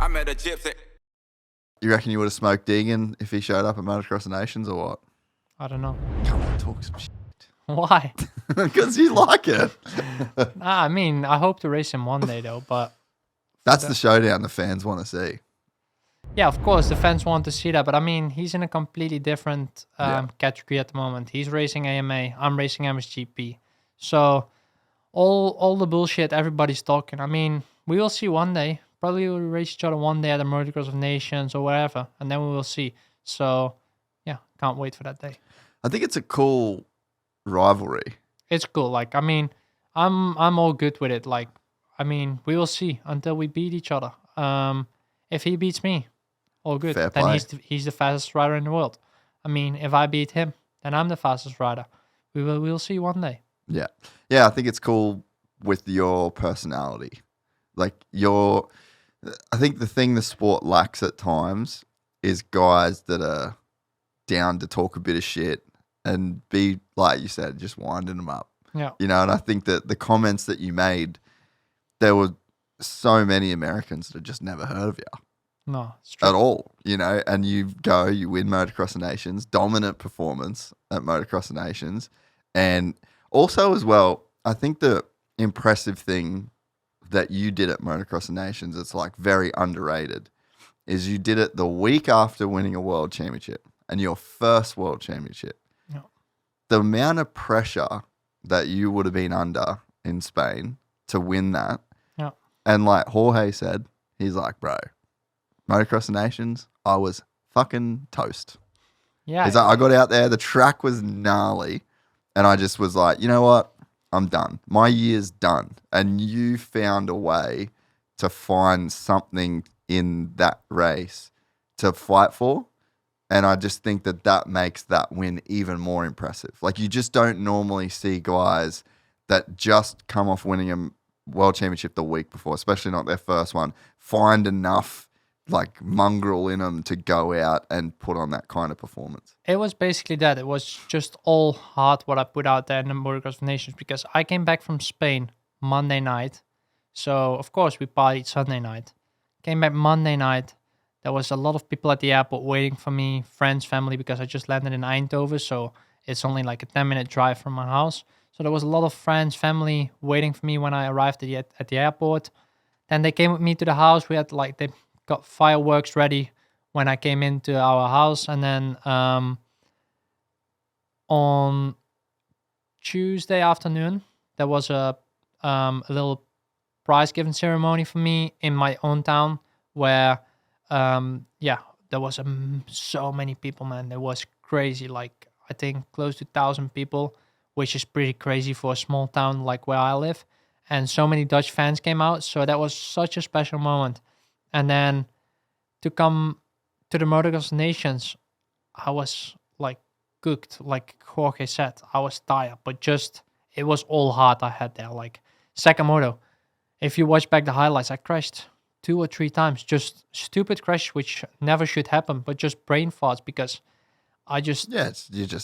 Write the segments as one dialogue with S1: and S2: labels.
S1: I met a gypsy.
S2: You reckon you would have smoked Deegan if he showed up at Motocross Nations or what?
S3: I don't know.
S2: Come on, talk some shit.
S3: Why?
S2: Because you like it.
S3: I mean, I hope to race him one day though, but
S2: That's the showdown the fans want to see.
S3: yeah, of course, the fans want to see that, but I mean, he's in a completely different category at the moment. He's racing AMA, I'm racing MXGP. So all the bullshit everybody's talking, I mean, we will see one day. Probably we'll race each other one day at the Motocross of Nations or wherever, and then we will see. So yeah, can't wait for that day.
S2: I think it's a cool rivalry.
S3: It's cool. Like, I mean, I'm all good with it. Like, I mean, we will see until we beat each other. If he beats me, all good.
S2: Fair
S3: Then
S2: play.
S3: he's the fastest rider in the world. I mean, if I beat him, then I'm the fastest rider. We'll see one day.
S2: Yeah. Yeah, I think it's cool with your personality. Like I think the thing the sport lacks at times is guys that are down to talk a bit of shit and be, like you said, just winding them up.
S3: Yeah.
S2: You know, and I think that the comments that you made, there were so many Americans that had just never heard of you.
S3: No, it's true.
S2: At all, you know, and you win Motocross of Nations, dominant performance at Motocross of Nations. And also as well, I think the impressive thing that you did at Motocross of Nations, it's like very underrated, is you did it the week after winning a world championship and your first world championship.
S3: Yeah.
S2: The amount of pressure that you would have been under in Spain to win that.
S3: Yeah.
S2: And like Jorge said, he's like, bro, Motocross of Nations, I was fucking toast.
S3: Yeah.
S2: He's like, I got out there, the track was gnarly, and I just was like, you know what? I'm done. My year's done. And you found a way to find something in that race to fight for. And I just think that makes that win even more impressive. Like, you just don't normally see guys that just come off winning a world championship the week before, especially not their first one, find enough like mongrel in them to go out and put on that kind of performance.
S3: It was basically that. It was just all hard what I put out there in the Motocross of Nations, because I came back from Spain Monday night. So, of course, we partied Sunday night. Came back Monday night. There was a lot of people at the airport waiting for me, friends, family, because I just landed in Eindhoven. So, it's only like a 10-minute drive from my house. So, there was a lot of friends, family waiting for me when I arrived at the airport. Then they came with me to the house. We had they got fireworks ready when I came into our house. And then on Tuesday afternoon, there was a little prize giving ceremony for me in my own town where, there was so many people, man. It was crazy. Like, I think close to 1,000 people, which is pretty crazy for a small town like where I live. And so many Dutch fans came out. So that was such a special moment. And then to come to the Motocross Nations, I was like cooked, like Jorge said. I was tired, but it was all hard I had there. Like Sakamoto, if you watch back the highlights, I crashed 2 or 3 times. Just stupid crash, which never should happen, but just brain farts because I just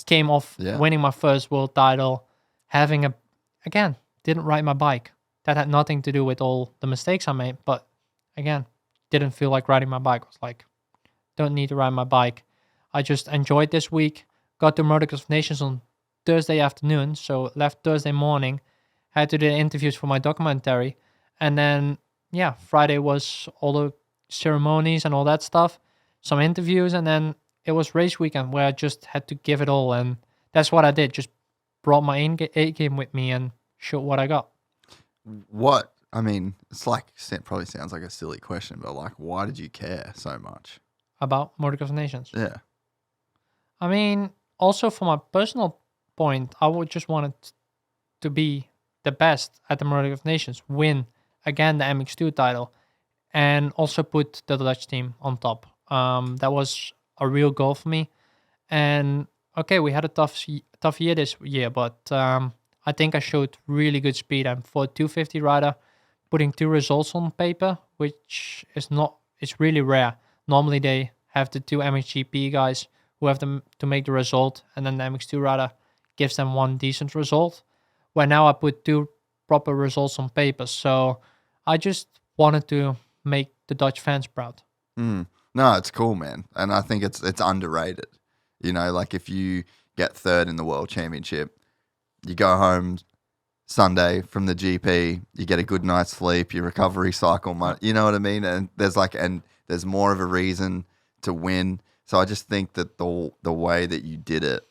S3: came off winning my first world title, didn't ride my bike. That had nothing to do with all the mistakes I made, but again, didn't feel like riding my bike. I was like, don't need to ride my bike. I just enjoyed this week. Got to Motocross Nations on Thursday afternoon, so left Thursday morning. Had to do the interviews for my documentary. And then, Friday was all the ceremonies and all that stuff. Some interviews, and then it was race weekend where I just had to give it all. And that's what I did. Just brought my A game with me and showed what I got.
S2: What? I mean, it probably sounds like a silly question, but like, why did you care so much
S3: about Motocross Nations?
S2: Yeah.
S3: I mean, also from my personal point, I would just want it to be the best at the Motocross Nations, win again the MX2 title, and also put the Dutch team on top. That was a real goal for me. And okay, we had a tough year this year, but I think I showed really good speed. I'm for a 250 rider, putting 2 results on paper, which it's really rare. Normally they have the 2 MXGP guys who have to make the result, and then the MX2 rider gives them 1 decent result. Where now I put 2 proper results on paper. So I just wanted to make the Dutch fans proud.
S2: No, it's cool, man. And I think it's underrated. You know, like if you get third in the World Championship, you go home Sunday from the GP, you get a good night's sleep, your recovery cycle, you know what I mean? And there's more of a reason to win. So I just think that the way that you did it,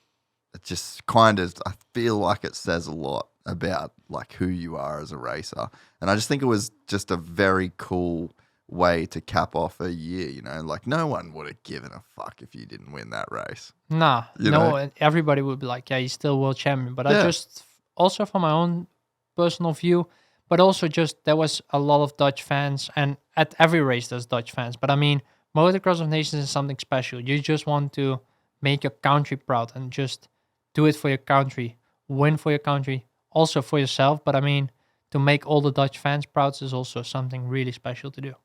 S2: it just kind of, I feel like it says a lot about like who you are as a racer. And I just think it was just a very cool way to cap off a year, you know, like no one would have given a fuck if you didn't win that race.
S3: Nah,
S2: You know?
S3: no, everybody would be like, yeah, he's still world champion. But
S2: Yeah.
S3: I just, also from my own personal view, but also just there was a lot of Dutch fans, and at every race there's Dutch fans. But I mean, Motocross of Nations is something special. You just want to make your country proud and just do it for your country, win for your country, also for yourself. But I mean, to make all the Dutch fans proud is also something really special to do.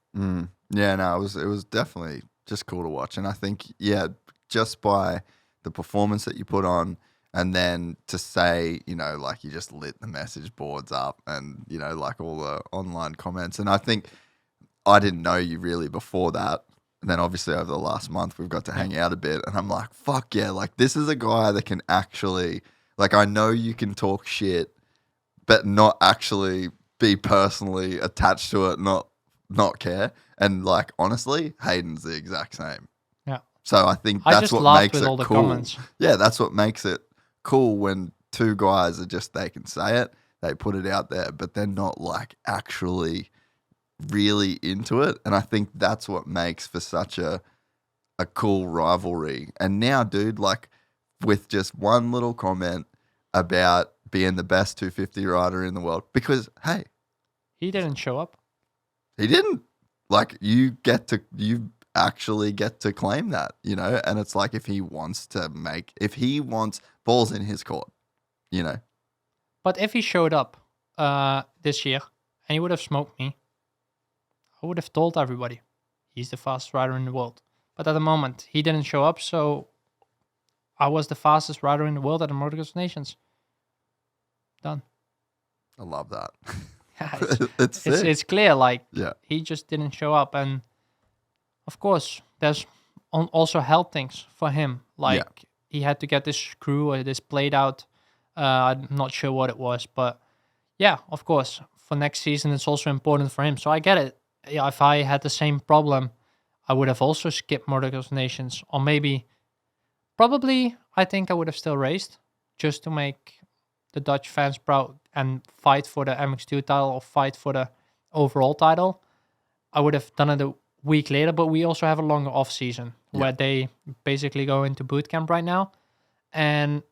S2: Yeah, no, it was definitely just cool to watch. And I think, yeah, just by the performance that you put on, and then to say, you know, like you just lit the message boards up and, you know, like all the online comments. And I think I didn't know you really before that. And then obviously over the last month, we've got to hang out a bit. And I'm like, fuck yeah, like this is a guy that can actually, like I know you can talk shit, but not actually be personally attached to it, not care. And like honestly, Hayden's the exact same.
S3: Yeah.
S2: So I think
S3: I
S2: that's
S3: just
S2: what
S3: laughed
S2: makes
S3: with
S2: it
S3: all the
S2: cool.
S3: comments.
S2: Yeah, that's what makes it cool when two guys are just, they can say it, they put it out there, but they're not like actually really into it. And I think that's what makes for such a cool rivalry. And now, dude, like with just one little comment about being the best 250 rider in the world, because hey,
S3: He didn't show up.
S2: he didn't. Like you actually get to claim that, you know? And it's like if he wants balls in his court, you know?
S3: But if he showed up this year and he would have smoked me, I would have told everybody he's the fastest rider in the world. But at the moment, he didn't show up, so I was the fastest rider in the world at the Motocross Nations. Done.
S2: I love that.
S3: Yeah,
S2: it's sick.
S3: it's clear, like,
S2: Yeah.
S3: he just didn't show up. And, of course, there's also health things for him. Like, he had to get this screw or this plate out. I'm not sure what it was. But, yeah, of course, for next season, it's also important for him. So I get it. Yeah, if I had the same problem, I would have also skipped Motocross Nations. Or probably, I think I would have still raced just to make the Dutch fans proud and fight for the MX2 title or fight for the overall title. I would have done it a week later, but we also have a longer off season where they basically go into boot camp right now. And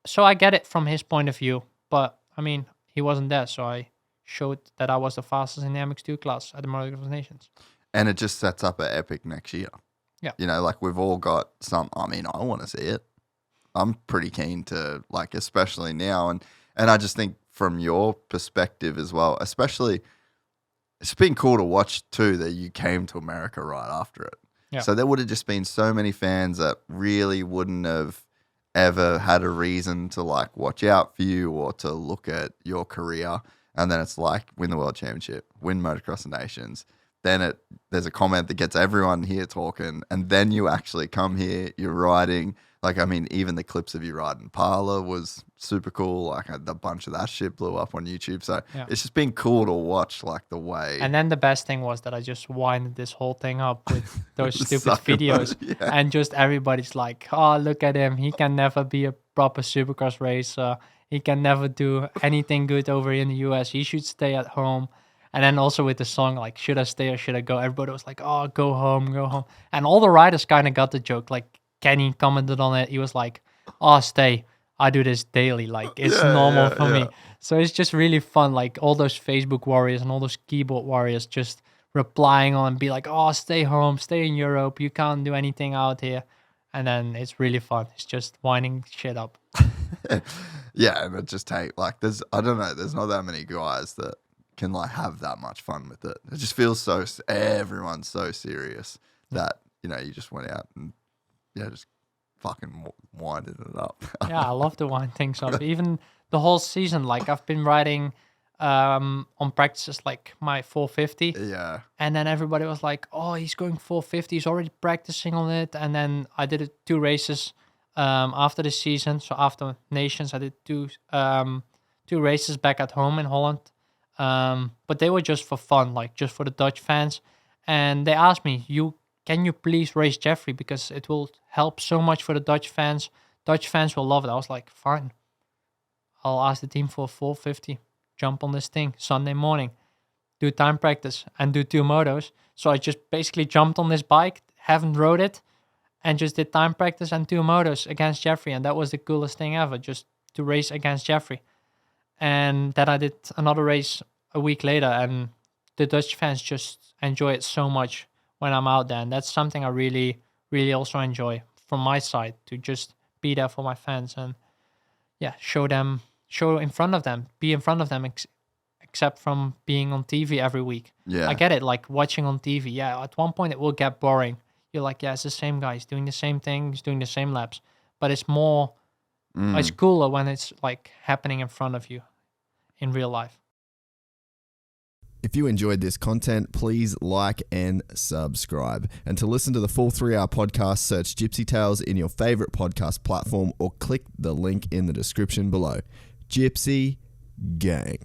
S3: so I get it from his point of view, but I mean, he wasn't there. So I showed that I was the fastest in the MX2 class at the Motocross Nations.
S2: And it just sets up an epic next year.
S3: Yeah.
S2: You know, like we've all got I mean, I want to see it. I'm pretty keen to, like, especially now. And I just think from your perspective as well, especially, it's been cool to watch too that you came to America right after it.
S3: Yeah.
S2: So there would have just been so many fans that really wouldn't have ever had a reason to like watch out for you or to look at your career. And then it's like win the World Championship, win Motocross Nations. Then there's a comment that gets everyone here talking, and then you actually come here, you're riding. Like, I mean, even the clips of you riding Parla was super cool. Like, a bunch of that shit blew up on YouTube. So it's just been cool to watch, like, the way.
S3: And then the best thing was that I just winded this whole thing up with those stupid videos. And just everybody's like, oh, look at him. He can never be a proper Supercross racer. He can never do anything good over here in the US. He should stay at home. And then also with the song, like, should I stay or should I go? Everybody was like, oh, go home, go home. And all the riders kind of got the joke. Like, Kenny commented on it. He was like, oh, stay. I do this daily. Like, it's normal for me. So it's just really fun. Like, all those Facebook warriors and all those keyboard warriors just replying on and be like, oh, stay home, stay in Europe. You can't do anything out here. And then it's really fun. It's just winding shit up.
S2: Yeah, but just like, I don't know, there's not that many guys that can like have that much fun with it. It just feels everyone's so serious that, you know, you just went out and just fucking winded it up.
S3: Yeah, I love to wind things up. Even the whole season, like I've been riding on practices like my 450.
S2: Yeah.
S3: And then everybody was like, "Oh, he's going 450. He's already practicing on it." And then I did 2 races after the season. So after Nations, I did two races back at home in Holland. But they were just for fun, like just for the Dutch fans. And they asked me, can you please race Jeffrey, because it will help so much for the Dutch fans. Dutch fans will love it. I was like, fine. I'll ask the team for 450. Jump on this thing Sunday morning, do time practice, and do 2 motos. So I just basically jumped on this bike, haven't rode it, and just did time practice and 2 motos against Jeffrey. And that was the coolest thing ever, just to race against Jeffrey. And then I did another race a week later, and the Dutch fans just enjoy it so much when I'm out there. And that's something I really, really also enjoy from my side, to just be there for my fans and show in front of them, be in front of them, except from being on TV every week.
S2: Yeah.
S3: I get it, like watching on TV. Yeah, at one point it will get boring. You're like, yeah, it's the same guy. He's doing the same thing. He's doing the same laps. But it's more, it's cooler when it's like happening in front of you in real life.
S1: If you enjoyed this content, please like and subscribe. And to listen to the full 3-hour podcast, search Gypsy Tales in your favorite podcast platform or click the link in the description below. Gypsy Gang.